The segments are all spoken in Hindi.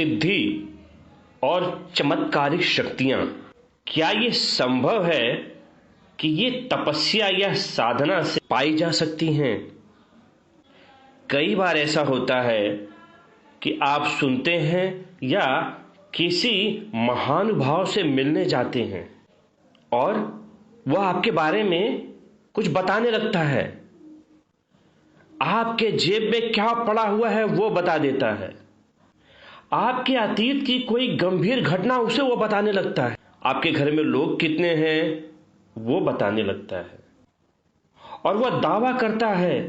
सिद्धि और चमत्कारिक शक्तियां, क्या ये संभव है कि ये तपस्या या साधना से पाई जा सकती हैं? कई बार ऐसा होता है कि आप सुनते हैं या किसी महानुभाव से मिलने जाते हैं और वह आपके बारे में कुछ बताने लगता है। आपके जेब में क्या पड़ा हुआ है वो बता देता है। आपके अतीत की कोई गंभीर घटना उसे वो बताने लगता है। आपके घर में लोग कितने हैं वो बताने लगता है। और वह दावा करता है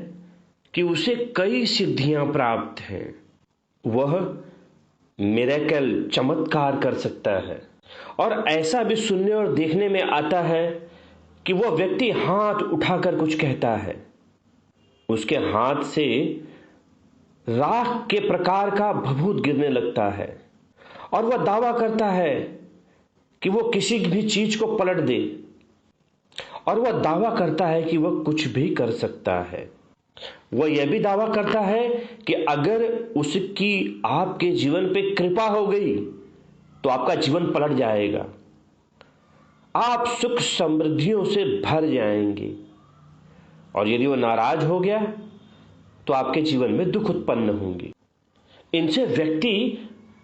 कि उसे कई सिद्धियां प्राप्त हैं। वह मिरेकल, चमत्कार कर सकता है। और ऐसा भी सुनने और देखने में आता है कि वह व्यक्ति हाथ उठाकर कुछ कहता है, उसके हाथ से राख के प्रकार का भभूत गिरने लगता है और वह दावा करता है कि वह किसी भी चीज को पलट दे, और वह दावा करता है कि वह कुछ भी कर सकता है। वह यह भी दावा करता है कि अगर उसकी आपके जीवन पे कृपा हो गई तो आपका जीवन पलट जाएगा, आप सुख समृद्धियों से भर जाएंगे, और यदि वह नाराज हो गया तो आपके जीवन में दुख उत्पन्न होंगे। इनसे व्यक्ति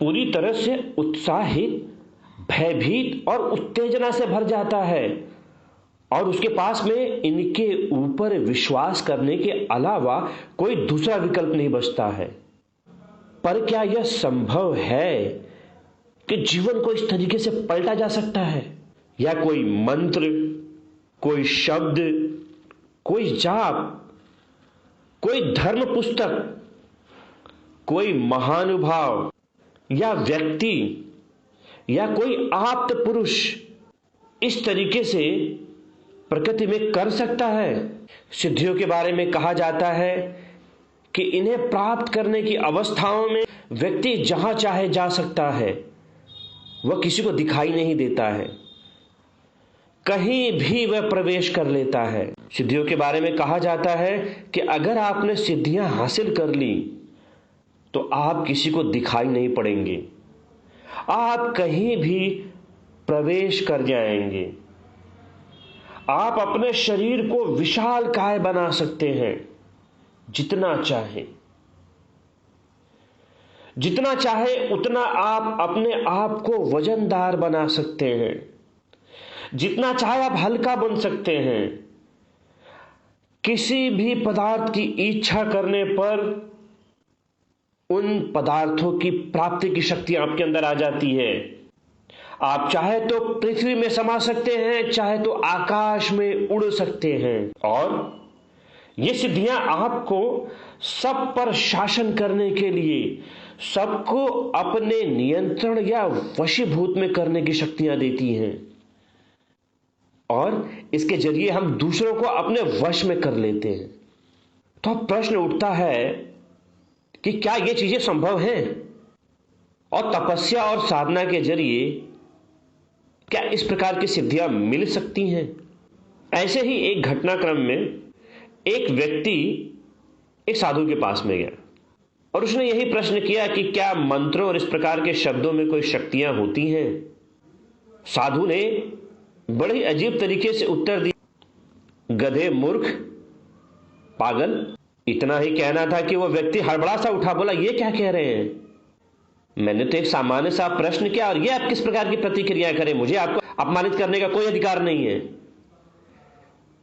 पूरी तरह से उत्साहित, भयभीत और उत्तेजना से भर जाता है और उसके पास में इनके ऊपर विश्वास करने के अलावा कोई दूसरा विकल्प नहीं बचता है। पर क्या यह संभव है कि जीवन को इस तरीके से पलटा जा सकता है? या कोई मंत्र, कोई शब्द, कोई जाप, कोई धर्म पुस्तक, कोई महानुभाव या व्यक्ति या कोई आप्त पुरुष इस तरीके से प्रकृति में कर सकता है? सिद्धियों के बारे में कहा जाता है कि इन्हें प्राप्त करने की अवस्थाओं में व्यक्ति जहां चाहे जा सकता है, वह किसी को दिखाई नहीं देता है, कहीं भी वह प्रवेश कर लेता है। सिद्धियों के बारे में कहा जाता है कि अगर आपने सिद्धियां हासिल कर ली तो आप किसी को दिखाई नहीं पड़ेंगे, आप कहीं भी प्रवेश कर जाएंगे। आप अपने शरीर को विशालकाय बना सकते हैं, जितना चाहे उतना आप अपने आप को वजनदार बना सकते हैं, जितना चाहे आप हल्का बन सकते हैं। किसी भी पदार्थ की इच्छा करने पर उन पदार्थों की प्राप्ति की शक्ति आपके अंदर आ जाती है। आप चाहे तो पृथ्वी में समा सकते हैं, चाहे तो आकाश में उड़ सकते हैं। और ये सिद्धियां आपको सब पर शासन करने के लिए, सबको अपने नियंत्रण या वशीभूत में करने की शक्तियां देती हैं, और इसके जरिए हम दूसरों को अपने वश में कर लेते हैं। तो अब प्रश्न उठता है कि क्या ये चीजें संभव हैं? और तपस्या और साधना के जरिए क्या इस प्रकार की सिद्धियां मिल सकती हैं? ऐसे ही एक घटनाक्रम में एक व्यक्ति एक साधु के पास में गया और उसने यही प्रश्न किया कि क्या मंत्रों और इस प्रकार के शब्दों में कोई शक्तियां होती हैं? साधु ने बड़े अजीब तरीके से उत्तर दिया, गधे, मूर्ख, पागल। इतना ही कहना था कि वह व्यक्ति हड़बड़ा सा उठा, बोला, ये क्या कह रहे हैं? मैंने तो एक सामान्य सा प्रश्न किया और ये आप किस प्रकार की प्रतिक्रिया करें? मुझे आपको अपमानित करने का कोई अधिकार नहीं है।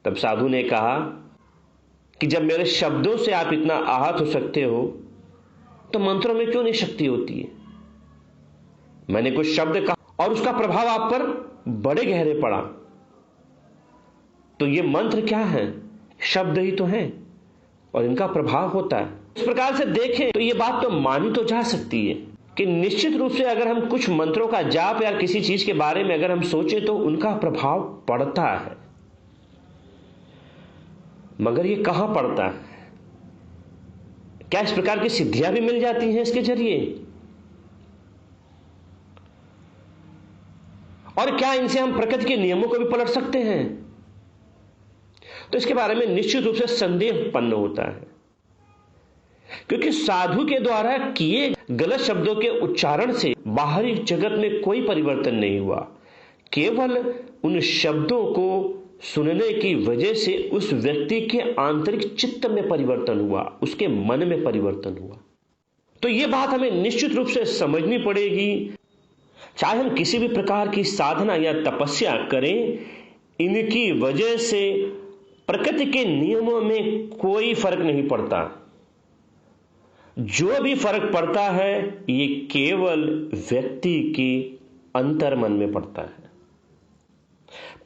तब साधु ने कहा कि जब मेरे शब्दों से आप इतना आहत हो सकते हो तो मंत्रों में क्यों नहीं शक्ति होती है? मैंने कुछ शब्द कहा और उसका प्रभाव आप पर बड़े गहरे पड़ा। तो ये मंत्र क्या है? शब्द ही तो हैं और इनका प्रभाव होता है। इस प्रकार से देखें तो ये बात तो मानी तो जा सकती है कि निश्चित रूप से अगर हम कुछ मंत्रों का जाप या किसी चीज के बारे में अगर हम सोचें तो उनका प्रभाव पड़ता है। मगर ये कहां पड़ता है? क्या इस प्रकार की सिद्धियां भी मिल जाती हैं इसके जरिए? और क्या इनसे हम प्रकृति के नियमों को भी पलट सकते हैं? तो इसके बारे में निश्चित रूप से संदेह उत्पन्न होता है। क्योंकि साधु के द्वारा किए गलत शब्दों के उच्चारण से बाहरी जगत में कोई परिवर्तन नहीं हुआ, केवल उन शब्दों को सुनने की वजह से उस व्यक्ति के आंतरिक चित्त में परिवर्तन हुआ, उसके मन में परिवर्तन हुआ। तो यह बात हमें निश्चित रूप से समझनी पड़ेगी। चाहे हम किसी भी प्रकार की साधना या तपस्या करें, इनकी वजह से प्रकृति के नियमों में कोई फर्क नहीं पड़ता। जो भी फर्क पड़ता है ये केवल व्यक्ति के अंतर्मन में पड़ता है।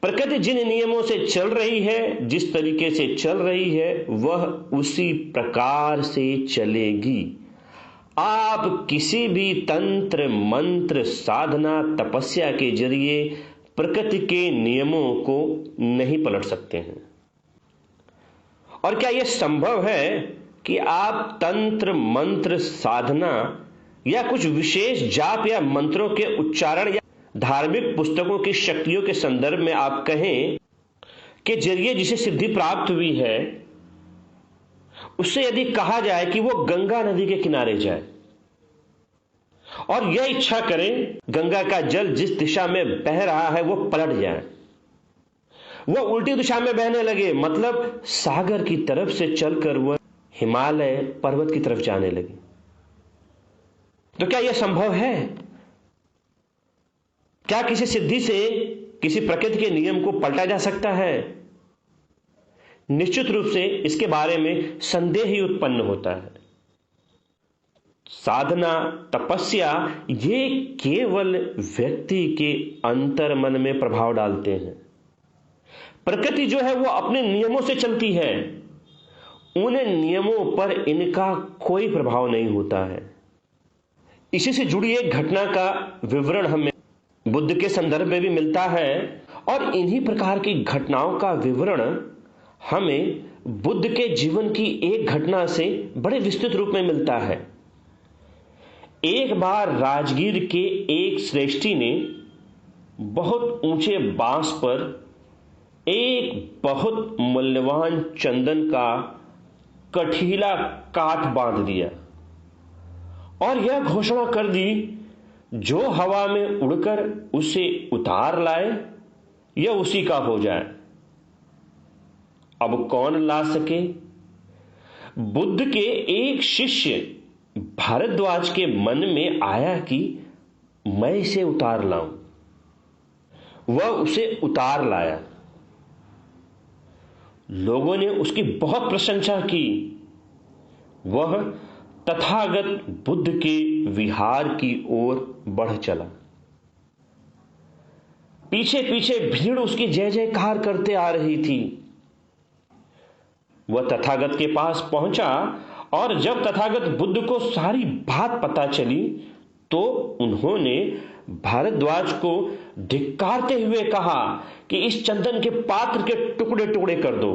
प्रकृति जिन नियमों से चल रही है, जिस तरीके से चल रही है, वह उसी प्रकार से चलेगी। आप किसी भी तंत्र मंत्र साधना तपस्या के जरिए प्रकृति के नियमों को नहीं पलट सकते हैं। और क्या यह संभव है कि आप तंत्र मंत्र साधना या कुछ विशेष जाप या मंत्रों के उच्चारण या धार्मिक पुस्तकों की शक्तियों के संदर्भ में आप कहें कि जरिए जिसे सिद्धि प्राप्त हुई है, उससे यदि कहा जाए कि वो गंगा नदी के किनारे जाए और यह इच्छा करें गंगा का जल जिस दिशा में बह रहा है वो पलट जाए, वो उल्टी दिशा में बहने लगे, मतलब सागर की तरफ से चलकर वह हिमालय पर्वत की तरफ जाने लगे, तो क्या यह संभव है? क्या किसी सिद्धि से किसी प्रकृति के नियम को पलटा जा सकता है? निश्चित रूप से इसके बारे में संदेह ही उत्पन्न होता है। साधना तपस्या ये केवल व्यक्ति के अंतर्मन में प्रभाव डालते हैं। प्रकृति जो है वो अपने नियमों से चलती है, उन नियमों पर इनका कोई प्रभाव नहीं होता है। इसी से जुड़ी एक घटना का विवरण हमें बुद्ध के संदर्भ में भी मिलता है और इन्हीं प्रकार की घटनाओं का विवरण हमें बुद्ध के जीवन की एक घटना से बड़े विस्तृत रूप में मिलता है। एक बार राजगीर के एक श्रेष्ठी ने बहुत ऊंचे बांस पर एक बहुत मूल्यवान चंदन का कठीला काठ बांध दिया और यह घोषणा कर दी, जो हवा में उड़कर उसे उतार लाए यह उसी का हो जाए। अब कौन ला सके? बुद्ध के एक शिष्य भारद्वाज के मन में आया कि मैं इसे उतार लाऊं। वह उसे उतार लाया। लोगों ने उसकी बहुत प्रशंसा की। वह तथागत बुद्ध के विहार की ओर बढ़ चला। पीछे पीछे भीड़ उसकी जय जयकार करते आ रही थी। वह तथागत के पास पहुंचा और जब तथागत बुद्ध को सारी बात पता चली तो उन्होंने भारद्वाज को धिक्कारते हुए कहा कि इस चंदन के पात्र के टुकड़े टुकड़े कर दो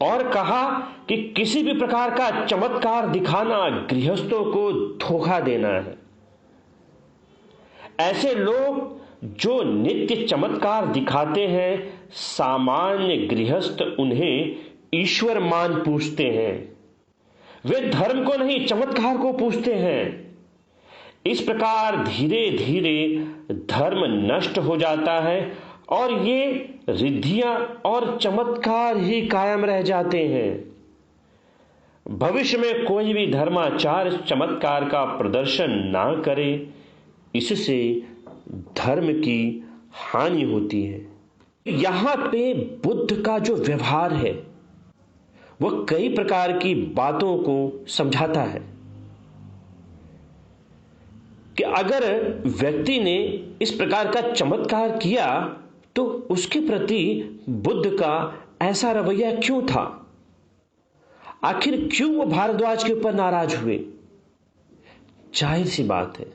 और कहा कि किसी भी प्रकार का चमत्कार दिखाना गृहस्थों को धोखा देना है। ऐसे लोग जो नित्य चमत्कार दिखाते हैं, सामान्य गृहस्थ उन्हें ईश्वर मान पूछते हैं। वे धर्म को नहीं चमत्कार को पूछते हैं। इस प्रकार धीरे धीरे धर्म नष्ट हो जाता है और ये रिद्धियां और चमत्कार ही कायम रह जाते हैं। भविष्य में कोई भी धर्माचार्य चमत्कार का प्रदर्शन ना करे, इससे धर्म की हानि होती है। यहां पे बुद्ध का जो व्यवहार है वह कई प्रकार की बातों को समझाता है कि अगर व्यक्ति ने इस प्रकार का चमत्कार किया तो उसके प्रति बुद्ध का ऐसा रवैया क्यों था? आखिर क्यों वो भारद्वाज के ऊपर नाराज हुए? जाहिर सी बात है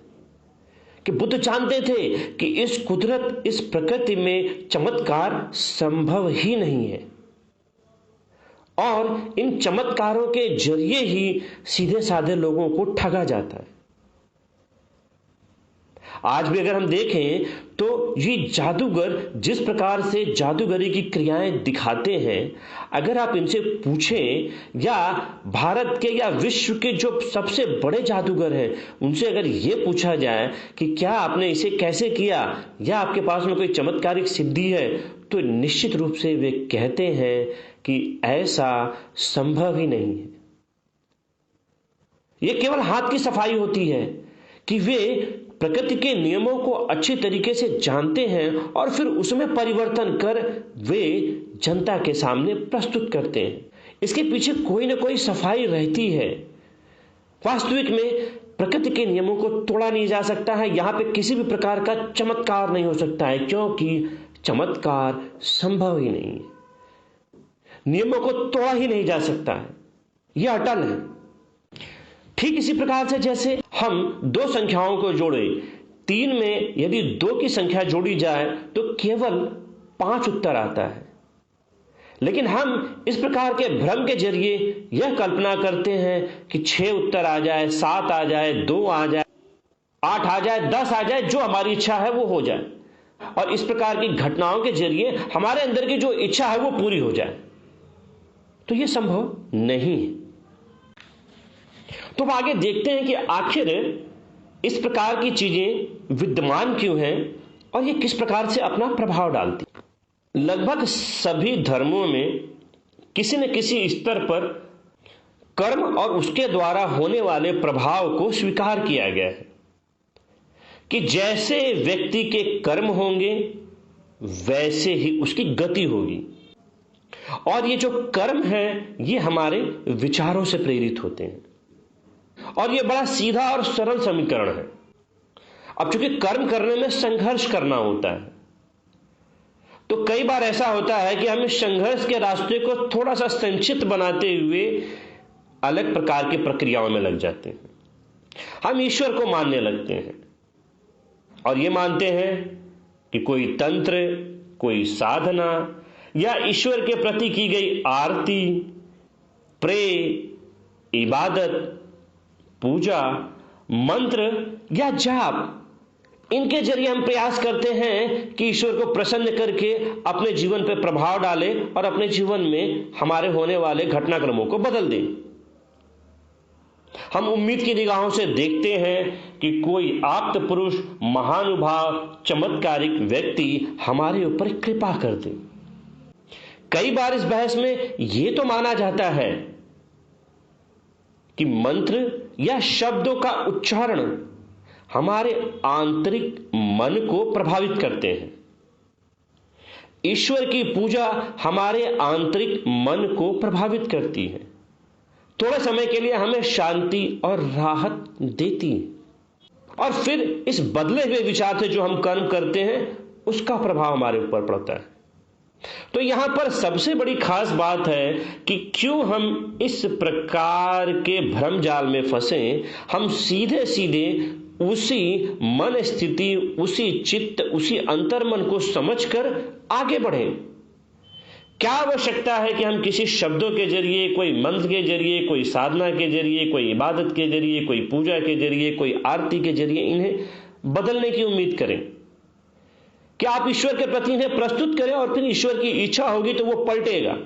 कि बुद्ध जानते थे कि इस कुदरत, इस प्रकृति में चमत्कार संभव ही नहीं है और इन चमत्कारों के जरिए ही सीधे साधे लोगों को ठगा जाता है। आज भी अगर हम देखें तो ये जादूगर जिस प्रकार से जादूगरी की क्रियाएं दिखाते हैं, अगर आप इनसे पूछें या भारत के या विश्व के जो सबसे बड़े जादूगर हैं उनसे अगर ये पूछा जाए कि क्या आपने इसे कैसे किया या आपके पास में कोई चमत्कारिक सिद्धि है, तो निश्चित रूप से वे कहते हैं कि ऐसा संभव ही नहीं है। ये केवल हाथ की सफाई होती है कि वे प्रकृति के नियमों को अच्छी तरीके से जानते हैं और फिर उसमें परिवर्तन कर वे जनता के सामने प्रस्तुत करते हैं। इसके पीछे कोई ना कोई सफाई रहती है। वास्तविक में प्रकृति के नियमों को तोड़ा नहीं जा सकता है। यहां पे किसी भी प्रकार का चमत्कार नहीं हो सकता है, क्योंकि चमत्कार संभव ही नहीं है। नियमों को तोड़ा ही नहीं जा सकता है, यह अटल है। ठीक इसी प्रकार से जैसे हम दो संख्याओं को जोड़े, 3 में यदि 2 की संख्या जोड़ी जाए तो केवल 5 उत्तर आता है, लेकिन हम इस प्रकार के भ्रम के जरिए यह कल्पना करते हैं कि 6 उत्तर आ जाए, 7 आ जाए, 2 आ जाए, 8 आ जाए, 10 आ जाए, जो हमारी इच्छा है वो हो जाए, और इस प्रकार की घटनाओं के जरिए हमारे अंदर की जो इच्छा है वो पूरी हो जाए। तो यह संभव नहीं है। तो अब आगे देखते हैं कि आखिर इस प्रकार की चीजें विद्यमान क्यों हैं और ये किस प्रकार से अपना प्रभाव डालती। लगभग सभी धर्मों में किसी न किसी स्तर पर कर्म और उसके द्वारा होने वाले प्रभाव को स्वीकार किया गया है कि जैसे व्यक्ति के कर्म होंगे वैसे ही उसकी गति होगी, और ये जो कर्म है ये हमारे विचारों से प्रेरित होते हैं, और ये बड़ा सीधा और सरल समीकरण है। अब चूंकि कर्म करने में संघर्ष करना होता है, तो कई बार ऐसा होता है कि हम इस संघर्ष के रास्ते को थोड़ा सा संक्षिप्त बनाते हुए अलग प्रकार की प्रक्रियाओं में लग जाते हैं। हम ईश्वर को मानने लगते हैं और ये मानते हैं कि कोई तंत्र, कोई साधना या ईश्वर के प्रति की गई आरती, प्रे, इबादत, पूजा, मंत्र या जाप, इनके जरिए हम प्रयास करते हैं कि ईश्वर को प्रसन्न करके अपने जीवन पर प्रभाव डालें और अपने जीवन में हमारे होने वाले घटनाक्रमों को बदल दें। हम उम्मीद की निगाहों से देखते हैं कि कोई आप्त पुरुष, महानुभाव, चमत्कारिक व्यक्ति हमारे ऊपर कृपा कर दे। कई बार इस बहस में यह तो माना जाता है कि मंत्र या शब्दों का उच्चारण हमारे आंतरिक मन को प्रभावित करते हैं। ईश्वर की पूजा हमारे आंतरिक मन को प्रभावित करती है, थोड़े समय के लिए हमें शांति और राहत देती है, और फिर इस बदले हुए विचार से जो हम कर्म करते हैं उसका प्रभाव हमारे ऊपर पड़ता है। तो यहां पर सबसे बड़ी खास बात है कि क्यों हम इस प्रकार के भ्रम जाल में फंसे। हम सीधे सीधे उसी मन स्थिति, उसी चित्त, उसी अंतर्मन को समझकर आगे बढ़ें। क्या आवश्यकता है कि हम किसी शब्दों के जरिए, कोई मंत्र के जरिए, कोई साधना के जरिए, कोई इबादत के जरिए, कोई पूजा के जरिए, कोई आरती के जरिए इन्हें बदलने की उम्मीद करें? क्या आप ईश्वर के प्रति इन्हें प्रस्तुत करें और फिर ईश्वर की इच्छा होगी तो वो पलटेगा,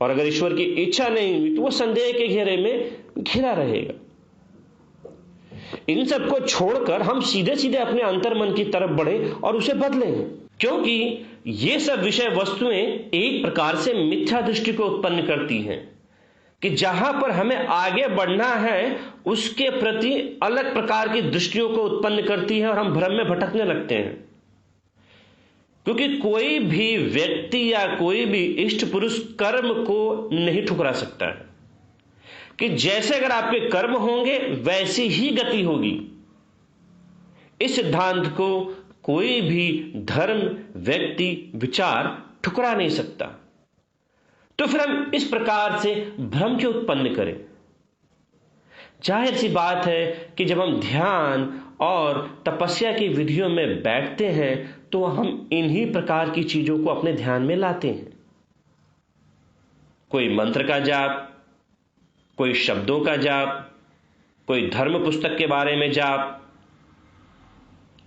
और अगर ईश्वर की इच्छा नहीं हुई तो वो संदेह के घेरे में घिरा रहेगा। इन सब को छोड़कर हम सीधे सीधे अपने अंतर्मन की तरफ बढ़े और उसे बदलें, क्योंकि ये सब विषय वस्तुएं एक प्रकार से मिथ्या दृष्टि को उत्पन्न करती हैं कि जहां पर हमें आगे बढ़ना है उसके प्रति अलग प्रकार की दृष्टियों को उत्पन्न करती है और हम भ्रम में भटकने लगते हैं। क्योंकि कोई भी व्यक्ति या कोई भी इष्ट पुरुष कर्म को नहीं ठुकरा सकता है कि जैसे अगर आपके कर्म होंगे वैसी ही गति होगी। इस सिद्धांत को कोई भी धर्म, व्यक्ति, विचार ठुकरा नहीं सकता। तो फिर हम इस प्रकार से भ्रम क्यों उत्पन्न करें? जाहिर सी बात है कि जब हम ध्यान और तपस्या की विधियों में बैठते हैं तो हम इन्हीं प्रकार की चीजों को अपने ध्यान में लाते हैं। कोई मंत्र का जाप, कोई शब्दों का जाप, कोई धर्म पुस्तक के बारे में जाप,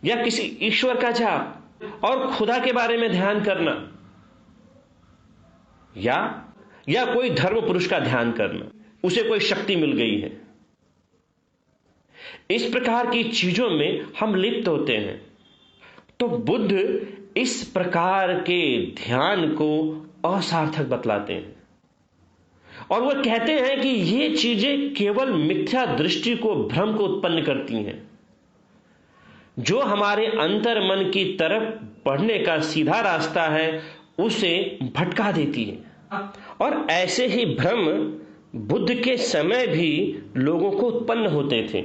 या किसी ईश्वर का जाप और खुदा के बारे में ध्यान करना, या कोई धर्म पुरुष का ध्यान करना, उसे कोई शक्ति मिल गई है। इस प्रकार की चीजों में हम लिप्त होते हैं। तो बुद्ध इस प्रकार के ध्यान को असार्थक बतलाते हैं और वह कहते हैं कि ये चीजें केवल मिथ्या दृष्टि को, भ्रम को उत्पन्न करती हैं, जो हमारे अंतर मन की तरफ बढ़ने का सीधा रास्ता है उसे भटका देती है। और ऐसे ही भ्रम बुद्ध के समय भी लोगों को उत्पन्न होते थे।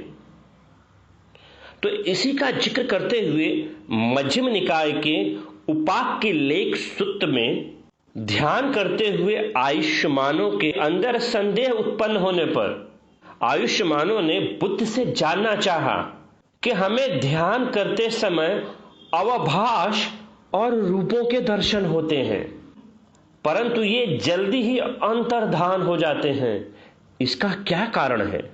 तो इसी का जिक्र करते हुए मध्यम निकाय के उपाक के लेख सूत्र में ध्यान करते हुए आयुष्मानों के अंदर संदेह उत्पन्न होने पर आयुष्मानों ने बुद्ध से जानना चाहा कि हमें ध्यान करते समय अवभाष और रूपों के दर्शन होते हैं, परंतु ये जल्दी ही अंतर्धान हो जाते हैं, इसका क्या कारण है?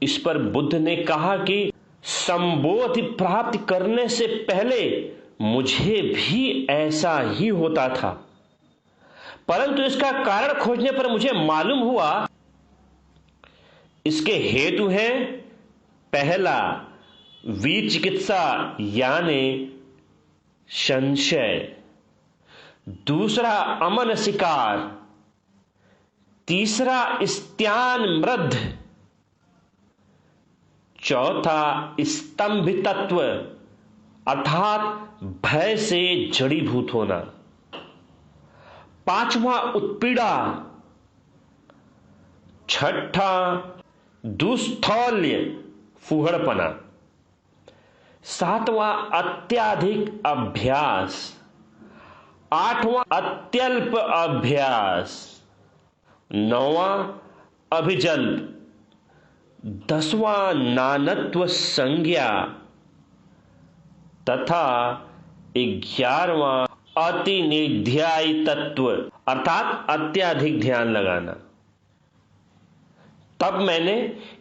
इस पर बुद्ध ने कहा कि संबोधि प्राप्त करने से पहले मुझे भी ऐसा ही होता था, परंतु इसका कारण खोजने पर मुझे मालूम हुआ इसके हेतु हैं, पहला विचिकित्सा यानी संशय, दूसरा अमन शिकार, तीसरा स्त्यान मृद्ध, चौथा स्तंभितत्व अर्थात भय से जड़ीभूत होना, पांचवा उत्पीड़ा, छठा दुस्थौल्य फूहड़पना, सातवां अत्याधिक अभ्यास, आठवां अत्यल्प अभ्यास, नौवां अभिजल्प, 10वां नानत्व संज्ञा तथा 11वां अतिनिध्यायी तत्व अर्थात अत्याधिक ध्यान लगाना। तब मैंने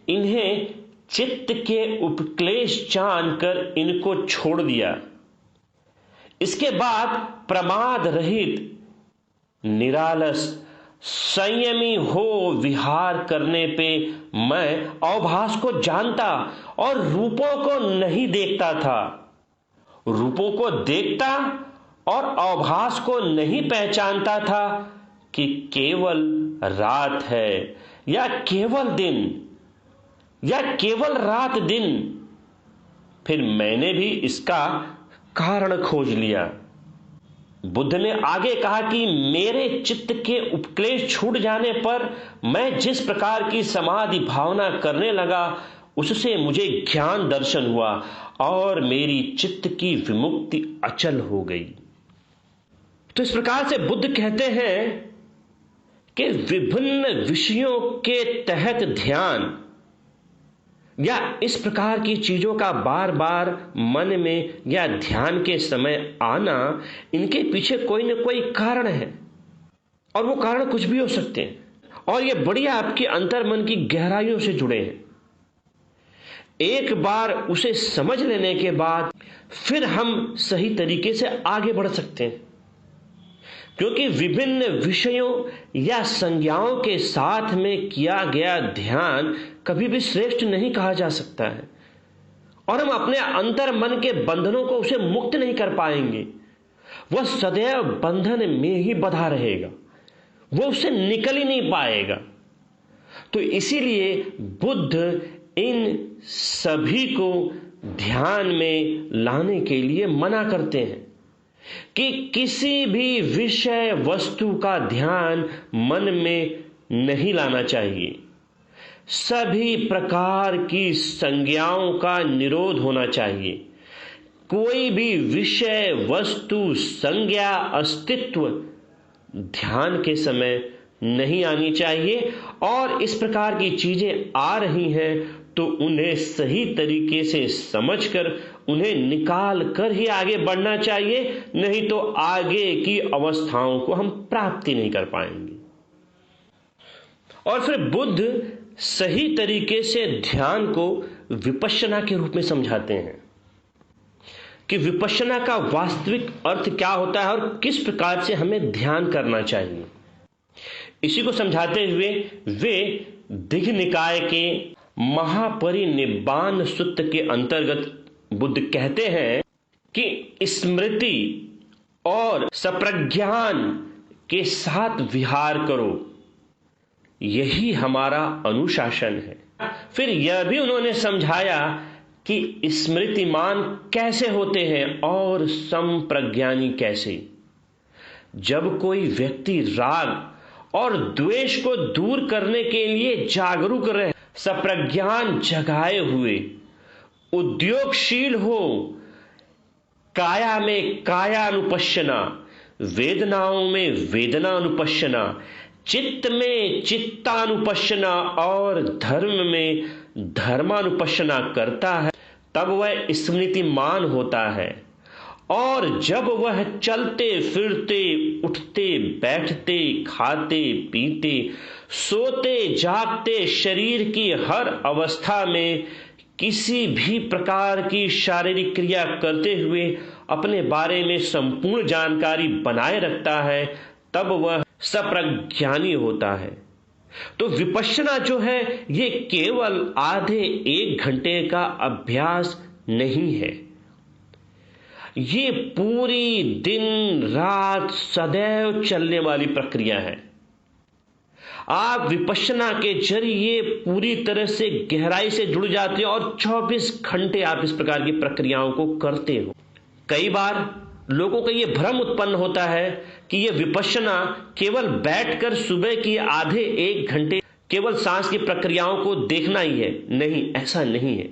इन्हें चित्त के उपक्लेश जानकर इनको छोड़ दिया। इसके बाद प्रमाद रहित निरालस संयमी हो विहार करने पे मैं अवभास को जानता और रूपों को नहीं देखता था, रूपों को देखता और अवभास को नहीं पहचानता था कि केवल रात है या केवल दिन या केवल रात दिन। फिर मैंने भी इसका कारण खोज लिया। बुद्ध ने आगे कहा कि मेरे चित्त के उपक्लेश छूट जाने पर मैं जिस प्रकार की समाधि भावना करने लगा उससे मुझे ज्ञान दर्शन हुआ और मेरी चित्त की विमुक्ति अचल हो गई। तो इस प्रकार से बुद्ध कहते हैं कि विभिन्न विषयों के तहत ध्यान या इस प्रकार की चीजों का बार बार मन में या ध्यान के समय आना, इनके पीछे कोई न कोई कारण है और वो कारण कुछ भी हो सकते हैं और ये बढ़िया आपके अंतर मन की गहराइयों से जुड़े हैं। एक बार उसे समझ लेने के बाद फिर हम सही तरीके से आगे बढ़ सकते हैं, क्योंकि विभिन्न विषयों या संज्ञाओं के साथ में किया गया ध्यान कभी भी श्रेष्ठ नहीं कहा जा सकता है और हम अपने अंतर मन के बंधनों को उसे मुक्त नहीं कर पाएंगे। वह सदैव बंधन में ही बंधा रहेगा, वह उससे निकल ही नहीं पाएगा। तो इसीलिए बुद्ध इन सभी को ध्यान में लाने के लिए मना करते हैं कि किसी भी विषय वस्तु का ध्यान मन में नहीं लाना चाहिए। सभी प्रकार की संज्ञाओं का निरोध होना चाहिए। कोई भी विषय वस्तु संज्ञा अस्तित्व ध्यान के समय नहीं आनी चाहिए और इस प्रकार की चीजें आ रही हैं तो उन्हें सही तरीके से समझकर उन्हें निकाल कर ही आगे बढ़ना चाहिए, नहीं तो आगे की अवस्थाओं को हम प्राप्ति नहीं कर पाएंगे। और फिर बुद्ध सही तरीके से ध्यान को विपश्यना के रूप में समझाते हैं कि विपश्यना का वास्तविक अर्थ क्या होता है और किस प्रकार से हमें ध्यान करना चाहिए। इसी को समझाते हुए वे दिघ निकाय के महापरिनिब्बाण सूत्र के अंतर्गत बुद्ध कहते हैं कि स्मृति और सप्रज्ञान के साथ विहार करो, यही हमारा अनुशासन है। फिर यह भी उन्होंने समझाया कि स्मृतिमान कैसे होते हैं और संप्रज्ञानी कैसे। जब कोई व्यक्ति राग और द्वेष को दूर करने के लिए जागरूक रहे, सप्रज्ञान जगाए हुए, उद्योगशील हो, काया में कायानुपश्यना, वेदनाओं में वेदनानुपश्यना, चित्त में चित्तानुपश्यना और धर्म में धर्मानुपश्यना करता है, तब वह स्मृतिमान होता है। और जब वह चलते फिरते, उठते बैठते, खाते पीते, सोते जागते, शरीर की हर अवस्था में किसी भी प्रकार की शारीरिक क्रिया करते हुए अपने बारे में संपूर्ण जानकारी बनाए रखता है, तब वह सप्रज्ञानी होता है। तो विपश्यना जो है ये केवल आधे 1 घंटे का अभ्यास नहीं है, ये पूरी दिन रात सदैव चलने वाली प्रक्रिया है। आप विपश्यना के जरिए पूरी तरह से गहराई से जुड़ जाते हैं और 24 घंटे आप इस प्रकार की प्रक्रियाओं को करते हो। कई बार लोगों को यह भ्रम उत्पन्न होता है कि यह विपश्यना केवल बैठकर सुबह की आधे 1 घंटे केवल सांस की प्रक्रियाओं को देखना ही है। नहीं, ऐसा नहीं है।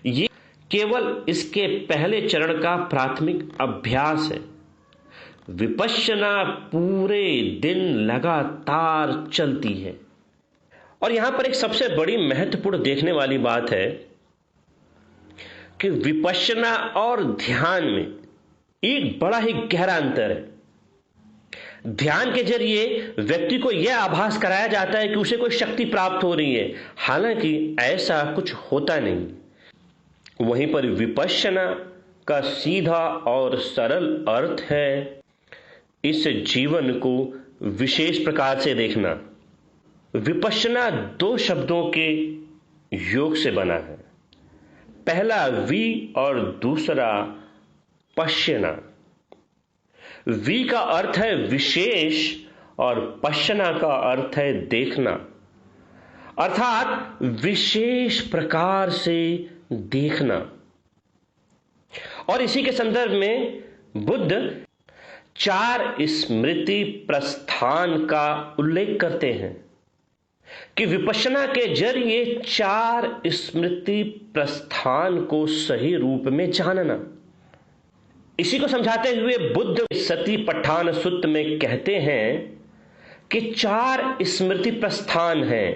ये केवल इसके पहले चरण का प्राथमिक अभ्यास है। विपश्यना पूरे दिन लगातार चलती है। और यहां पर एक सबसे बड़ी महत्वपूर्ण देखने वाली बात है कि विपश्यना और ध्यान में एक बड़ा ही गहरा अंतर है। ध्यान के जरिए व्यक्ति को यह आभास कराया जाता है कि उसे कोई शक्ति प्राप्त हो रही है, हालांकि ऐसा कुछ होता नहीं। वहीं पर विपश्यना का सीधा और सरल अर्थ है इस जीवन को विशेष प्रकार से देखना। विपश्यना 2 शब्दों के योग से बना है, पहला वी और दूसरा पश्यना। वी का अर्थ है विशेष और पश्यना का अर्थ है देखना, अर्थात विशेष प्रकार से देखना। और इसी के संदर्भ में बुद्ध 4 स्मृति प्रस्थान का उल्लेख करते हैं कि विपश्यना के जरिए 4 स्मृति प्रस्थान को सही रूप में जानना। इसी को समझाते हुए बुद्ध सतिपट्ठान सूत्र में कहते हैं कि 4 स्मृति प्रस्थान हैं।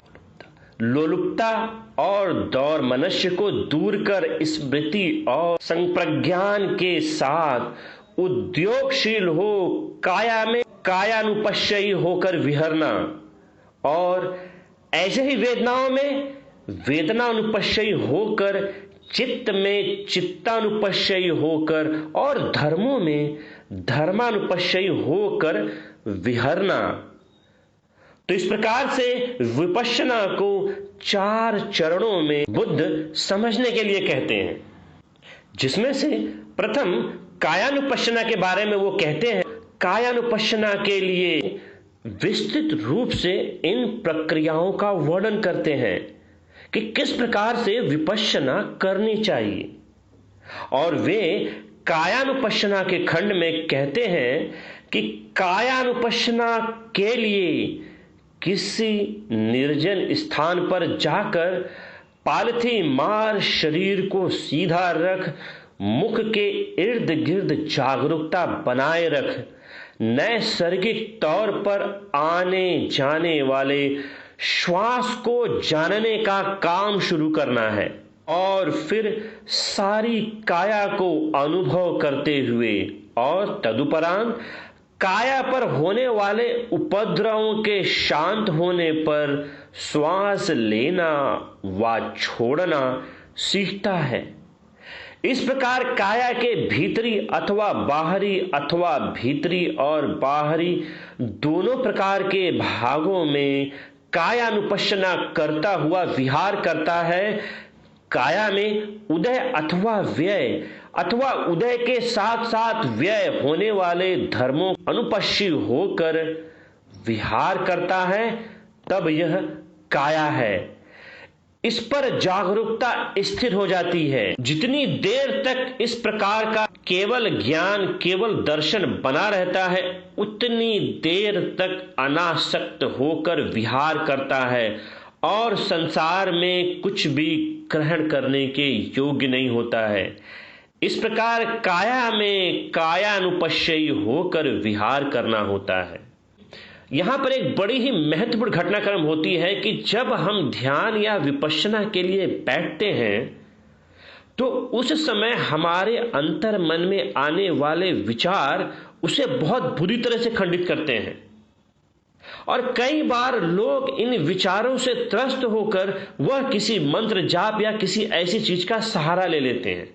लोलुपता और दौर मनुष्य को दूर कर स्मृति और संप्रज्ञान के साथ उद्योगशील हो, काया में कायानुपश्ययी होकर विहरना, और ऐसे ही वेदनाओं में वेदनानुपश्ययी होकर, चित्त में चित्तानुपश्ययी होकर और धर्मों में धर्मानुपश्ययी होकर विहरना। तो इस प्रकार से विपश्यना को 4 चरणों में बुद्ध समझने के लिए कहते हैं, जिसमें से प्रथम कायानुपश्यना के बारे में वो कहते हैं। कायानुपश्यना के लिए विस्तृत रूप से इन प्रक्रियाओं का वर्णन करते हैं कि किस प्रकार से विपश्यना करनी चाहिए। और वे कायानुपश्यना के खंड में कहते हैं कि कायानुपश्यना के लिए किसी निर्जन स्थान पर जाकर पालथी मार, शरीर को सीधा रख, मुख के इर्द गिर्द जागरूकता बनाए रख, नैसर्गिक तौर पर आने जाने वाले श्वास को जानने का काम शुरू करना है, और फिर सारी काया को अनुभव करते हुए और तदुपरांत काया पर होने वाले उपद्रवों के शांत होने पर श्वास लेना व छोड़ना सीखता है। इस प्रकार काया के भीतरी अथवा भीतरी और बाहरी दोनों प्रकार के भागों में कायानुपश्यना करता हुआ विहार करता है। काया में उदय अथवा व्यय अथवा उदय के साथ साथ व्यय होने वाले धर्मों अनुपश्य होकर विहार करता है, तब यह काया है। इस पर जागरूकता स्थिर हो जाती है। जितनी देर तक इस प्रकार का केवल ज्ञान, केवल दर्शन बना रहता है, उतनी देर तक अनासक्त होकर विहार करता है और संसार में कुछ भी ग्रहण करने के योग्य नहीं होता है। इस प्रकार काया में कायानुपश्ययी होकर विहार करना होता है। यहां पर एक बड़ी ही महत्वपूर्ण घटनाक्रम होती है कि जब हम ध्यान या विपश्यना के लिए बैठते हैं तो उस समय हमारे अंतर मन में आने वाले विचार उसे बहुत बुरी तरह से खंडित करते हैं और कई बार लोग इन विचारों से त्रस्त होकर वह किसी मंत्र जाप या किसी ऐसी चीज का सहारा ले लेते हैं।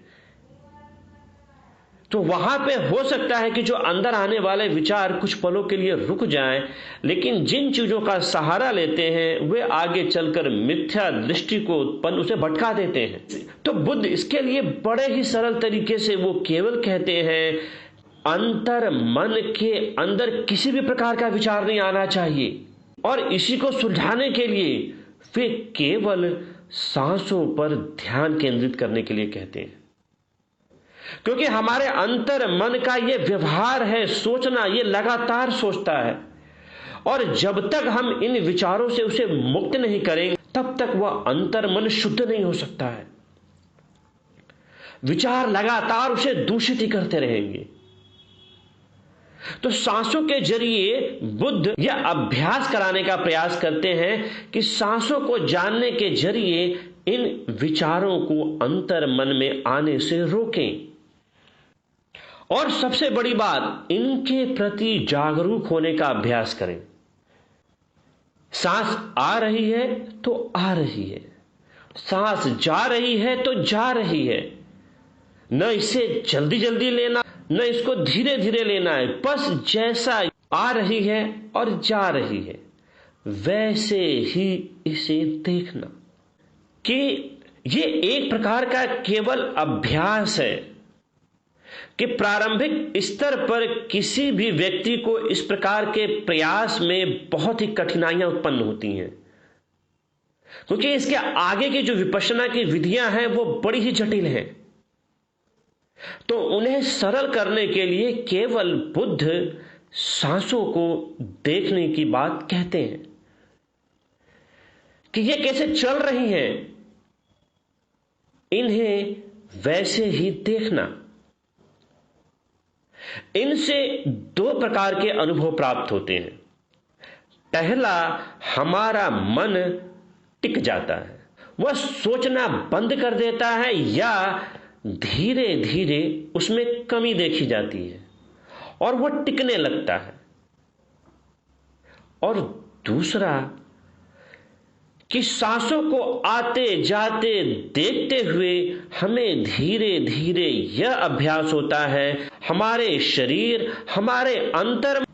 तो वहां पे हो सकता है कि जो अंदर आने वाले विचार कुछ पलों के लिए रुक जाएं, लेकिन जिन चीजों का सहारा लेते हैं वे आगे चलकर मिथ्या दृष्टि को उत्पन्न उसे भटका देते हैं। तो बुद्ध इसके लिए बड़े ही सरल तरीके से वो केवल कहते हैं, अंतर मन के अंदर किसी भी प्रकार का विचार नहीं आना चाहिए और इसी को सुलझाने के लिए वे केवल सांसों पर ध्यान केंद्रित करने के लिए कहते हैं। क्योंकि हमारे अंतर मन का ये व्यवहार है, सोचना, ये लगातार सोचता है और जब तक हम इन विचारों से उसे मुक्त नहीं करेंगे तब तक वह अंतर मन शुद्ध नहीं हो सकता है। विचार लगातार उसे दूषित ही करते रहेंगे। तो सांसों के जरिए बुद्ध यह अभ्यास कराने का प्रयास करते हैं कि सांसों को जानने के जरिए इन विचारों को अंतर मन में आने से रोकें और सबसे बड़ी बात, इनके प्रति जागरूक होने का अभ्यास करें। सांस आ रही है तो आ रही है, सांस जा रही है तो जा रही है। न इसे जल्दी जल्दी लेना, न इसको धीरे धीरे लेना है। बस जैसा आ रही है और जा रही है वैसे ही इसे देखना। कि ये एक प्रकार का केवल अभ्यास है कि प्रारंभिक स्तर पर किसी भी व्यक्ति को इस प्रकार के प्रयास में बहुत ही कठिनाइयां उत्पन्न होती हैं, क्योंकि इसके आगे की जो विपश्यना की विधियां हैं वो बड़ी ही जटिल हैं। तो उन्हें सरल करने के लिए केवल बुद्ध सांसों को देखने की बात कहते हैं कि ये कैसे चल रही हैं, इन्हें वैसे ही देखना। इनसे दो प्रकार के अनुभव प्राप्त होते हैं। पहला, हमारा मन टिक जाता है, वह सोचना बंद कर देता है या धीरे धीरे उसमें कमी देखी जाती है और वह टिकने लगता है। और दूसरा कि सांसों को आते जाते देखते हुए हमें धीरे धीरे यह अभ्यास होता है, हमारे शरीर, हमारे अंतर,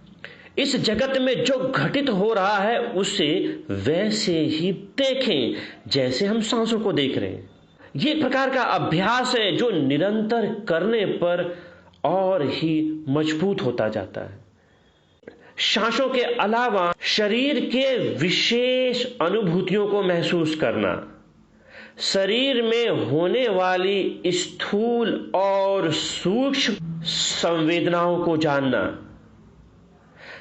इस जगत में जो घटित हो रहा है उसे वैसे ही देखें जैसे हम सांसों को देख रहे हैं। यह प्रकार का अभ्यास है जो निरंतर करने पर और ही मजबूत होता जाता है। सांसों के अलावा शरीर के विशेष अनुभूतियों को महसूस करना, शरीर में होने वाली स्थूल और सूक्ष्म संवेदनाओं को जानना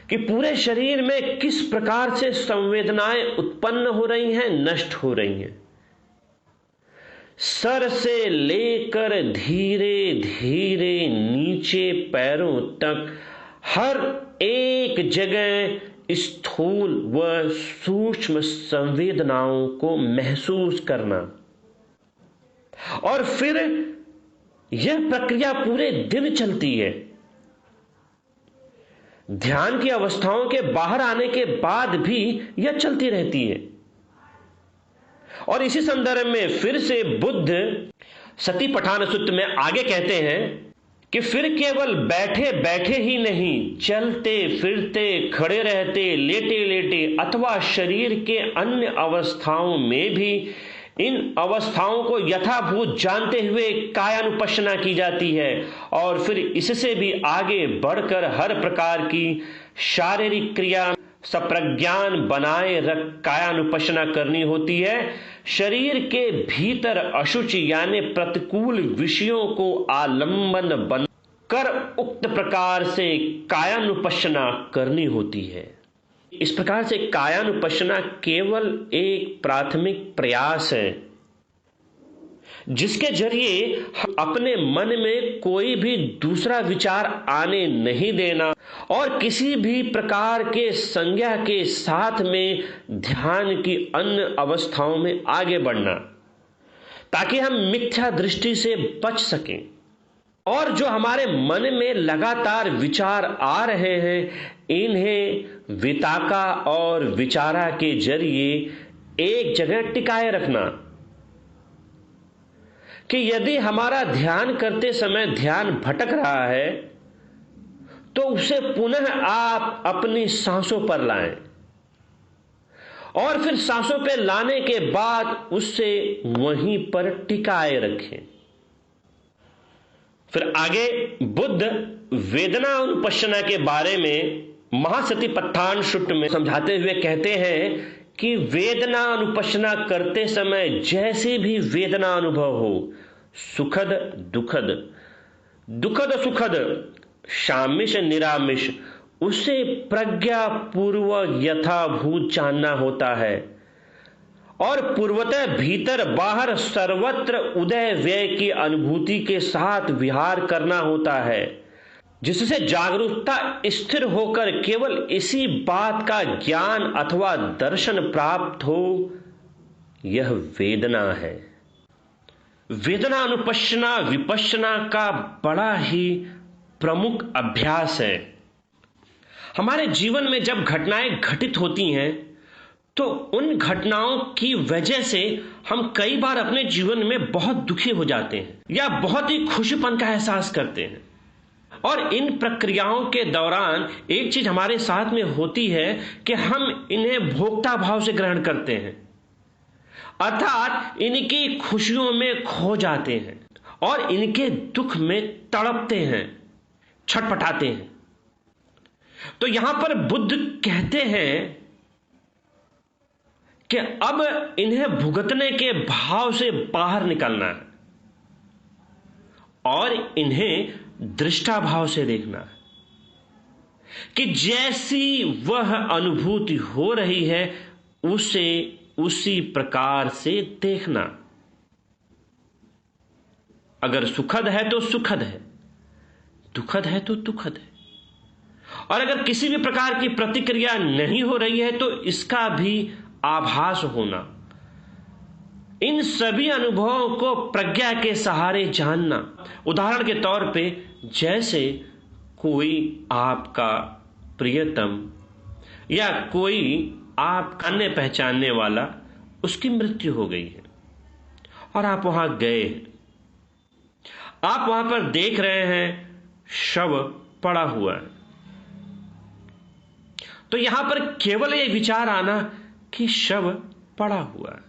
कि पूरे शरीर में किस प्रकार से संवेदनाएं उत्पन्न हो रही हैं, नष्ट हो रही हैं। सर से लेकर धीरे धीरे नीचे पैरों तक हर एक जगह स्थूल व सूक्ष्म संवेदनाओं को महसूस करना। और फिर यह प्रक्रिया पूरे दिन चलती है। ध्यान की अवस्थाओं के बाहर आने के बाद भी यह चलती रहती है। और इसी संदर्भ में फिर से बुद्ध सतिपट्ठान सूत्र में आगे कहते हैं कि फिर केवल बैठे बैठे ही नहीं, चलते फिरते, खड़े रहते, लेटे लेटे अथवा शरीर के अन्य अवस्थाओं में भी इन अवस्थाओं को यथाभूत जानते हुए कायानुपश्यना की जाती है। और फिर इससे भी आगे बढ़कर हर प्रकार की शारीरिक क्रिया सप्रज्ञान बनाए रख कायानुपश्यना करनी होती है। शरीर के भीतर अशुचि यानी प्रतिकूल विषयों को आलंबन बनकर उक्त प्रकार से कायानुपश्यना करनी होती है। इस प्रकार से कायानुपश्यना केवल एक प्राथमिक प्रयास है जिसके जरिए हम अपने मन में कोई भी दूसरा विचार आने नहीं देना और किसी भी प्रकार के संज्ञा के साथ में ध्यान की अन्य अवस्थाओं में आगे बढ़ना, ताकि हम मिथ्या दृष्टि से बच सकें। और जो हमारे मन में लगातार विचार आ रहे हैं, इन्हें विताका और विचारा के जरिए एक जगह टिकाए रखना कि यदि हमारा ध्यान करते समय ध्यान भटक रहा है तो उसे पुनः आप अपनी सांसों पर लाएं और फिर सांसों पर लाने के बाद उससे वहीं पर टिकाए रखें। फिर आगे बुद्ध वेदना अनुपश्यना के बारे में महासतिपट्ठान सूत्र में समझाते हुए कहते हैं कि वेदना अनुपश्यना करते समय जैसे भी वेदना अनुभव हो, सुखद दुखद, दुखद सुखद, शामिश निरामिश, उसे प्रज्ञा पूर्वक यथाभूत जानना होता है और पूर्वतः भीतर बाहर सर्वत्र उदय व्यय की अनुभूति के साथ विहार करना होता है, जिससे जागरूकता स्थिर होकर केवल इसी बात का ज्ञान अथवा दर्शन प्राप्त हो। यह वेदना है। वेदना अनुपश्यना विपश्यना का बड़ा ही प्रमुख अभ्यास है। हमारे जीवन में जब घटनाएं घटित होती हैं तो उन घटनाओं की वजह से हम कई बार अपने जीवन में बहुत दुखी हो जाते हैं या बहुत ही खुशीपन का एहसास करते हैं। और इन प्रक्रियाओं के दौरान एक चीज हमारे साथ में होती है कि हम इन्हें भोक्ता भाव से ग्रहण करते हैं, अर्थात इनकी खुशियों में खो जाते हैं और इनके दुख में तड़पते हैं, छटपटाते हैं। तो यहां पर बुद्ध कहते हैं कि अब इन्हें भुगतने के भाव से बाहर निकलना है और इन्हें दृष्टा भाव से देखना है कि जैसी वह अनुभूति हो रही है उसे उसी प्रकार से देखना। अगर सुखद है तो सुखद है, दुखद है तो दुखद है, और अगर किसी भी प्रकार की प्रतिक्रिया नहीं हो रही है तो इसका भी आभास होना। इन सभी अनुभवों को प्रज्ञा के सहारे जानना। उदाहरण के तौर पे जैसे कोई आपका प्रियतम या कोई आप अन्य पहचानने वाला, उसकी मृत्यु हो गई है और आप वहां गए हैं, आप वहां पर देख रहे हैं शव पड़ा हुआ है, तो यहां पर केवल ये विचार आना कि शव पड़ा हुआ है,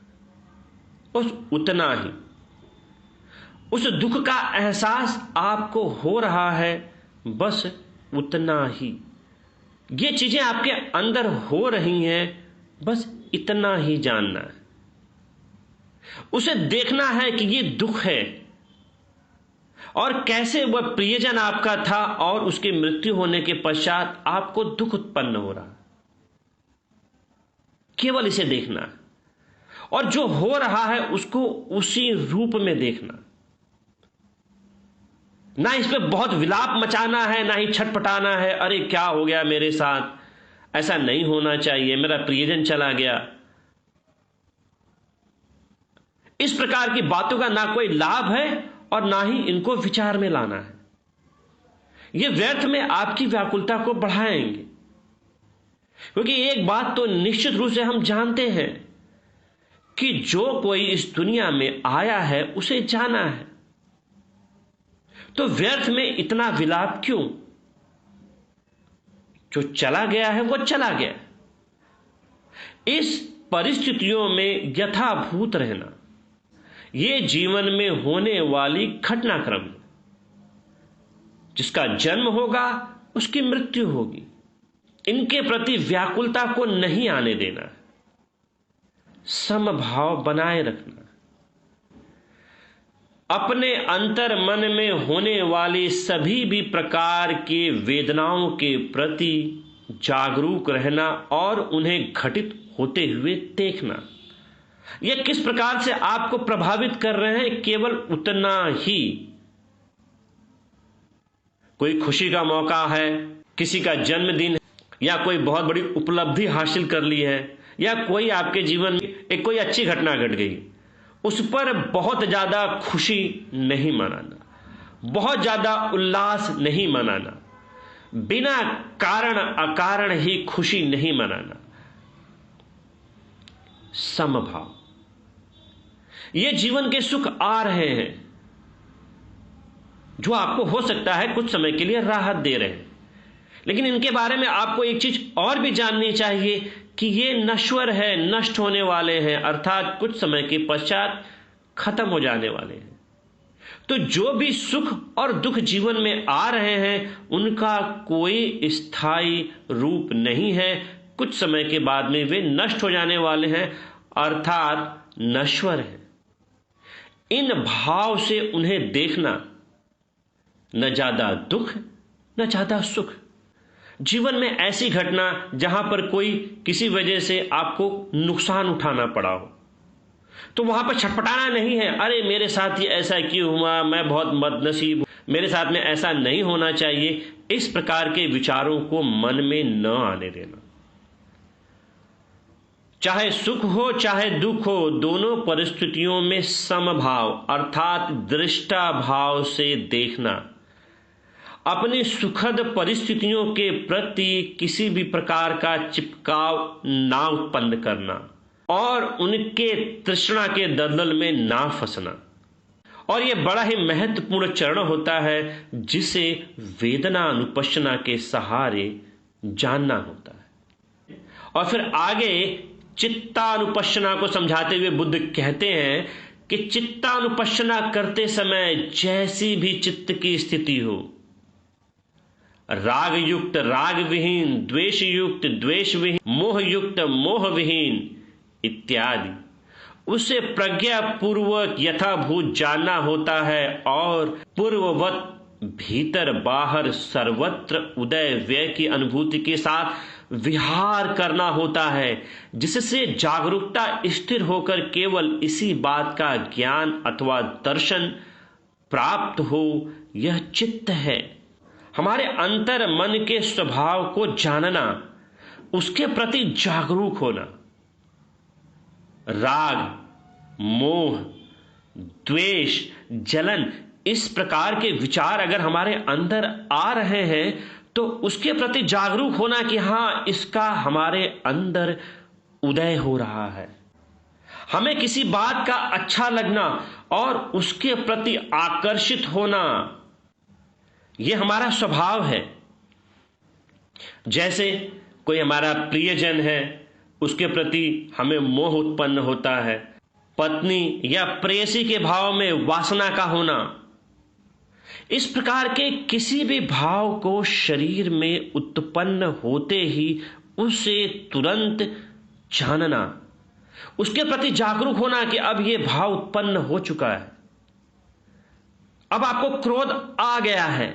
बस उतना ही। उस दुख का एहसास आपको हो रहा है, बस उतना ही। ये चीजें आपके अंदर हो रही हैं, बस इतना ही जानना है। उसे देखना है कि ये दुख है और कैसे वह प्रियजन आपका था और उसकी मृत्यु होने के पश्चात आपको दुख उत्पन्न हो रहा। केवल इसे देखना है और जो हो रहा है उसको उसी रूप में देखना। ना इस पे बहुत विलाप मचाना है, ना ही छटपटाना है, अरे क्या हो गया मेरे साथ, ऐसा नहीं होना चाहिए, मेरा प्रियजन चला गया। इस प्रकार की बातों का ना कोई लाभ है और ना ही इनको विचार में लाना है। ये व्यर्थ में आपकी व्याकुलता को बढ़ाएंगे, क्योंकि एक बात तो निश्चित रूप से हम जानते हैं कि जो कोई इस दुनिया में आया है उसे जाना है, तो व्यर्थ में इतना विलाप क्यों? जो चला गया है वो चला गया। इस परिस्थितियों में यथाभूत रहना, ये जीवन में होने वाली घटनाक्रम है। जिसका जन्म होगा उसकी मृत्यु होगी। इनके प्रति व्याकुलता को नहीं आने देना, समभाव बनाए रखना, अपने अंतर मन में होने वाली सभी भी प्रकार के वेदनाओं के प्रति जागरूक रहना और उन्हें घटित होते हुए देखना। यह किस प्रकार से आपको प्रभावित कर रहे हैं, केवल उतना ही। कोई खुशी का मौका है, किसी का जन्मदिन है, या कोई बहुत बड़ी उपलब्धि हासिल कर ली है, या कोई आपके जीवन में एक कोई अच्छी घटना घट गई, उस पर बहुत ज्यादा खुशी नहीं मनाना, बहुत ज्यादा उल्लास नहीं मनाना, बिना कारण अकारण ही खुशी नहीं मनाना। समभाव, ये जीवन के सुख आ रहे हैं जो आपको हो सकता है कुछ समय के लिए राहत दे रहे हैं, लेकिन इनके बारे में आपको एक चीज और भी जाननी चाहिए कि ये नश्वर है, नष्ट होने वाले हैं, अर्थात कुछ समय के पश्चात खत्म हो जाने वाले हैं। तो जो भी सुख और दुख जीवन में आ रहे हैं उनका कोई स्थायी रूप नहीं है, कुछ समय के बाद में वे नष्ट हो जाने वाले हैं, अर्थात नश्वर है। इन भाव से उन्हें देखना, न ज्यादा दुख न ज्यादा सुख। जीवन में ऐसी घटना जहां पर कोई किसी वजह से आपको नुकसान उठाना पड़ा हो, तो वहां पर छटपटाना नहीं है, अरे मेरे साथ ये ऐसा क्यों हुआ, मैं बहुत बदनसीब हूं, मेरे साथ में ऐसा नहीं होना चाहिए। इस प्रकार के विचारों को मन में न आने देना। चाहे सुख हो चाहे दुख हो, दोनों परिस्थितियों में समभाव अर्थात दृष्टा भाव से देखना। अपनी सुखद परिस्थितियों के प्रति किसी भी प्रकार का चिपकाव ना उत्पन्न करना और उनके तृष्णा के दलदल में ना फंसना। और यह बड़ा ही महत्वपूर्ण चरण होता है जिसे वेदना अनुपश्यना के सहारे जानना होता है। और फिर आगे चित्तानुपश्यना को समझाते हुए बुद्ध कहते हैं कि चित्तानुपश्यना करते समय जैसी भी चित्त की स्थिति हो, राग युक्त राग विहीन, द्वेष युक्त द्वेष विहीन, मोह युक्त मोह विहीन इत्यादि, उसे प्रज्ञा पूर्वक यथाभूत जानना होता है और पूर्ववत भीतर बाहर सर्वत्र उदय व्यय की अनुभूति के साथ विहार करना होता है, जिससे जागरूकता स्थिर होकर केवल इसी बात का ज्ञान अथवा दर्शन प्राप्त हो। यह चित्त है। हमारे अंतर मन के स्वभाव को जानना, उसके प्रति जागरूक होना। राग, मोह, द्वेष, जलन, इस प्रकार के विचार अगर हमारे अंदर आ रहे हैं तो उसके प्रति जागरूक होना कि हां, इसका हमारे अंदर उदय हो रहा है। हमें किसी बात का अच्छा लगना और उसके प्रति आकर्षित होना, यह हमारा स्वभाव है। जैसे कोई हमारा प्रियजन है, उसके प्रति हमें मोह उत्पन्न होता है। पत्नी या प्रेयसी के भाव में वासना का होना, इस प्रकार के किसी भी भाव को शरीर में उत्पन्न होते ही उसे तुरंत जानना, उसके प्रति जागरूक होना कि अब यह भाव उत्पन्न हो चुका है, अब आपको क्रोध आ गया है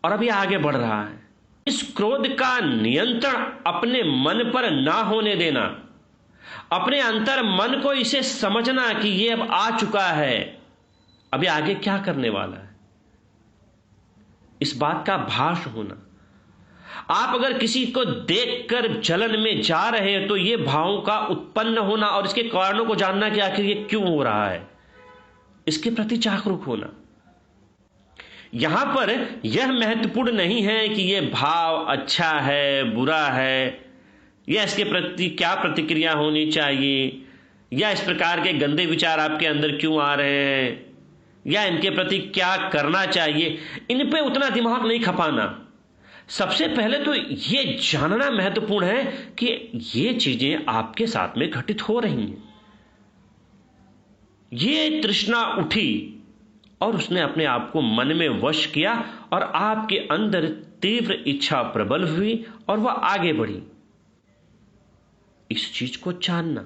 और अब यह आगे बढ़ रहा है। इस क्रोध का नियंत्रण अपने मन पर ना होने देना, अपने अंतर मन को इसे समझना कि यह अब आ चुका है, अभी आगे क्या करने वाला है, इस बात का भास होना। आप अगर किसी को देखकर जलन में जा रहे हैं तो यह भावों का उत्पन्न होना और इसके कारणों को जानना कि आखिर यह क्यों हो रहा है, इसके प्रति जागरूक होना। यहां पर यह महत्वपूर्ण नहीं है कि यह भाव अच्छा है बुरा है, या इसके प्रति क्या प्रतिक्रिया होनी चाहिए, या इस प्रकार के गंदे विचार आपके अंदर क्यों आ रहे हैं, या इनके प्रति क्या करना चाहिए, इन पे उतना दिमाग नहीं खपाना। सबसे पहले तो ये जानना महत्वपूर्ण है कि ये चीजें आपके साथ में घटित हो रही हैं। ये तृष्णा उठी और उसने अपने आप को मन में वश किया और आपके अंदर तीव्र इच्छा प्रबल हुई और वह आगे बढ़ी। इस चीज को जानना,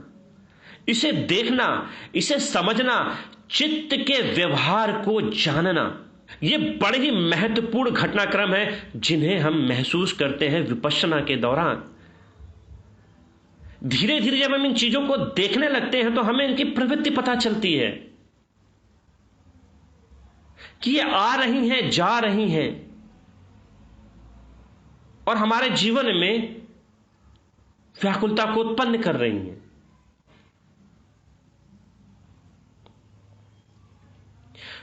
इसे देखना, इसे समझना, चित्त के व्यवहार को जानना, यह बड़े ही महत्वपूर्ण घटनाक्रम है जिन्हें हम महसूस करते हैं विपश्यना के दौरान। धीरे धीरे जब हम इन चीजों को देखने लगते हैं तो हमें इनकी प्रवृत्ति पता चलती है कि ये आ रही हैं, जा रही हैं और हमारे जीवन में व्याकुलता को उत्पन्न कर रही हैं।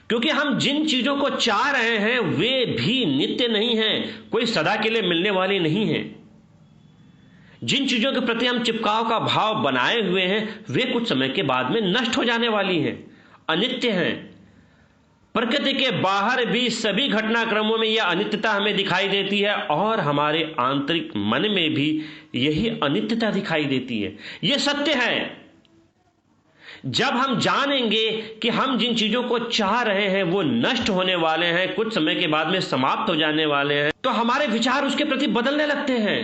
क्योंकि हम जिन चीजों को चाह रहे हैं वे भी नित्य नहीं हैं, कोई सदा के लिए मिलने वाली नहीं है। जिन चीजों के प्रति हम चिपकाव का भाव बनाए हुए हैं वे कुछ समय के बाद में नष्ट हो जाने वाली हैं, अनित्य हैं। प्रकृति के बाहर भी सभी घटनाक्रमों में यह अनित्यता हमें दिखाई देती है और हमारे आंतरिक मन में भी यही अनित्यता दिखाई देती है। यह सत्य है। जब हम जानेंगे कि हम जिन चीजों को चाह रहे हैं वो नष्ट होने वाले हैं, कुछ समय के बाद में समाप्त हो जाने वाले हैं, तो हमारे विचार उसके प्रति बदलने लगते हैं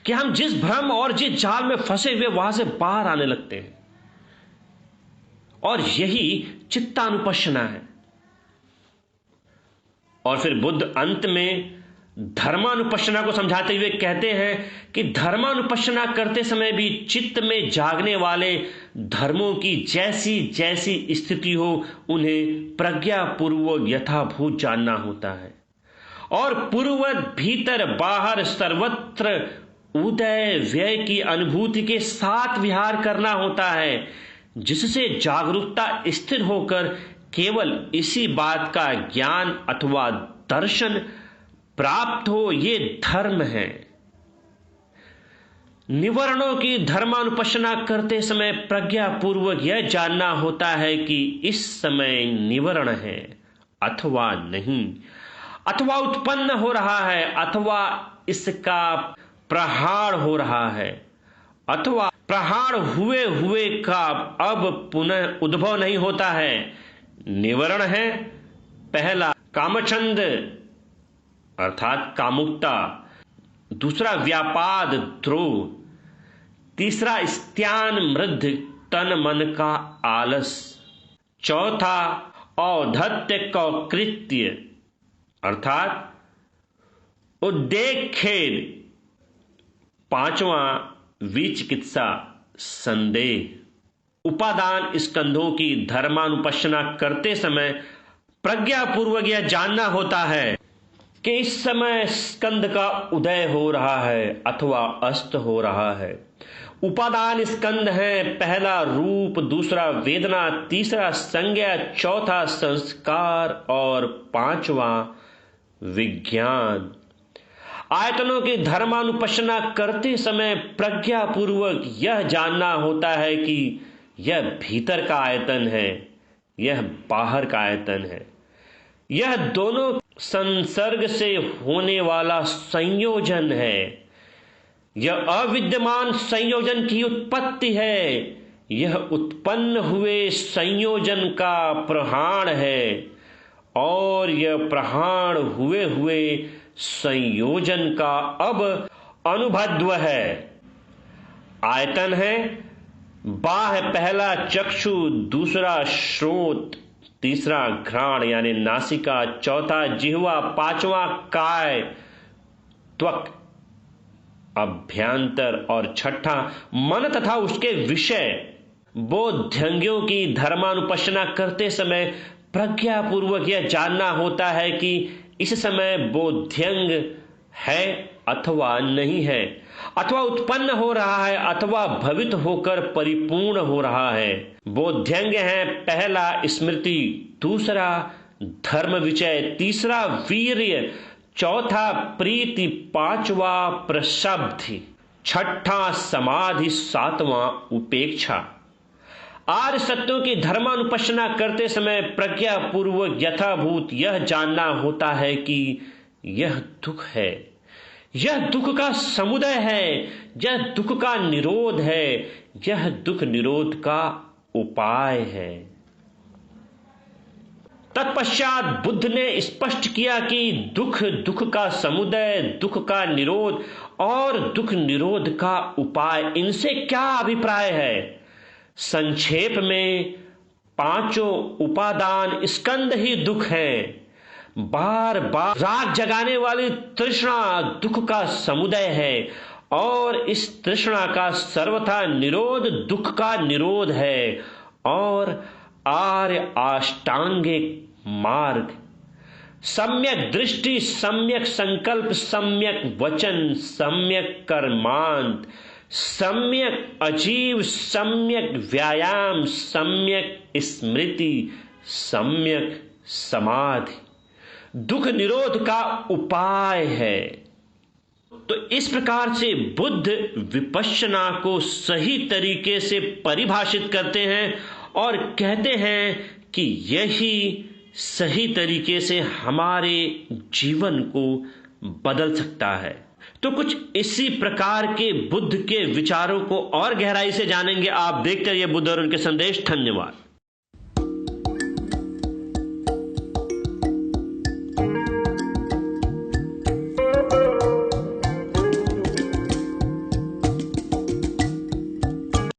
कि हम जिस भ्रम और जिस जाल में फंसे हुए वहां से बाहर आने लगते हैं। और यही चित्तानुपश्यना है। और फिर बुद्ध अंत में धर्मानुपश्यना को समझाते हुए कहते हैं कि धर्मानुपश्यना करते समय भी चित्त में जागने वाले धर्मों की जैसी जैसी स्थिति हो उन्हें प्रज्ञापूर्वक यथाभूत जानना होता है और पूर्ववत भीतर बाहर सर्वत्र उदय व्यय की अनुभूति के साथ विहार करना होता है, जिससे जागरूकता स्थिर होकर केवल इसी बात का ज्ञान अथवा दर्शन प्राप्त हो। ये धर्म है। निवरणों की धर्मानुपश्यना करते समय प्रज्ञापूर्वक यह जानना होता है कि इस समय निवरण है अथवा नहीं, अथवा उत्पन्न हो रहा है अथवा इसका प्रहार हो रहा है, अथवा प्रहार हुए हुए का अब पुनः उद्भव नहीं होता है। निवरण है पहला कामछंद अर्थात कामुकता, दूसरा व्यापाद द्रोह, तीसरा स्त्यान मृद्ध तन मन का आलस, चौथा औद्धत्य कृत्य अर्थात उद्देक खेद, पांचवा विचिकित्सा संदेह। उपादान स्कंधों की धर्मानुपश्यना करते समय प्रज्ञापूर्वक यह जानना होता है कि इस समय स्कंध का उदय हो रहा है अथवा अस्त हो रहा है। उपादान स्कंध है पहला रूप, दूसरा वेदना, तीसरा संज्ञा, चौथा संस्कार और पांचवा विज्ञान। आयतनों की धर्मानुपश्यना करते समय प्रज्ञापूर्वक यह जानना होता है कि यह भीतर का आयतन है, यह बाहर का आयतन है। यह दोनों संसर्ग से होने वाला संयोजन है। यह अविद्यमान संयोजन की उत्पत्ति है, यह उत्पन्न हुए संयोजन का प्रहाण है और यह प्रहाण हुए हुए संयोजन का अब अनुभद्व है। आयतन है बाह्य पहला चक्षु, दूसरा श्रोत, तीसरा घ्राण यानी नासिका, चौथा जिह्वा, पांचवा काय त्वक अभ्यंतर और छठा मन तथा उसके विषय। बोध्यंगियों की धर्मानुपश्यना करते समय प्रज्ञापूर्वक यह जानना होता है कि इस समय बोध्यंग है अथवा नहीं है, अथवा उत्पन्न हो रहा है अथवा भवित होकर परिपूर्ण हो रहा है। बोध्यंग है पहला स्मृति, दूसरा धर्म विचय, तीसरा वीर्य, चौथा प्रीति, पांचवा प्रशब्धि, छठा समाधि, सातवां उपेक्षा। आर्य सत्यों की धर्मानुपश्यना करते समय प्रज्ञा पूर्वक यथाभूत यह जानना होता है कि यह दुख है, यह दुख का समुदय है, यह दुख का निरोध है, यह दुख निरोध का उपाय है। तत्पश्चात बुद्ध ने स्पष्ट किया कि दुख, दुख का समुदय, दुख का निरोध और दुख निरोध का उपाय, इनसे क्या अभिप्राय है। संक्षेप में पांचों उपादान स्कंद ही दुख है। बार बार राग जगाने वाली तृष्णा दुख का समुदय है और इस तृष्णा का सर्वथा निरोध दुख का निरोध है। और आर्य अष्टांगिक मार्ग सम्यक दृष्टि, सम्यक संकल्प, सम्यक वचन, सम्यक कर्मांत, सम्यक अजीव, सम्यक व्यायाम, सम्यक स्मृति, सम्यक समाधि दुख निरोध का उपाय है। तो इस प्रकार से बुद्ध विपश्यना को सही तरीके से परिभाषित करते हैं और कहते हैं कि यही सही तरीके से हमारे जीवन को बदल सकता है। तो कुछ इसी प्रकार के बुद्ध के विचारों को और गहराई से जानेंगे। आप देखते रहिए बुद्ध और उनके संदेश। धन्यवाद।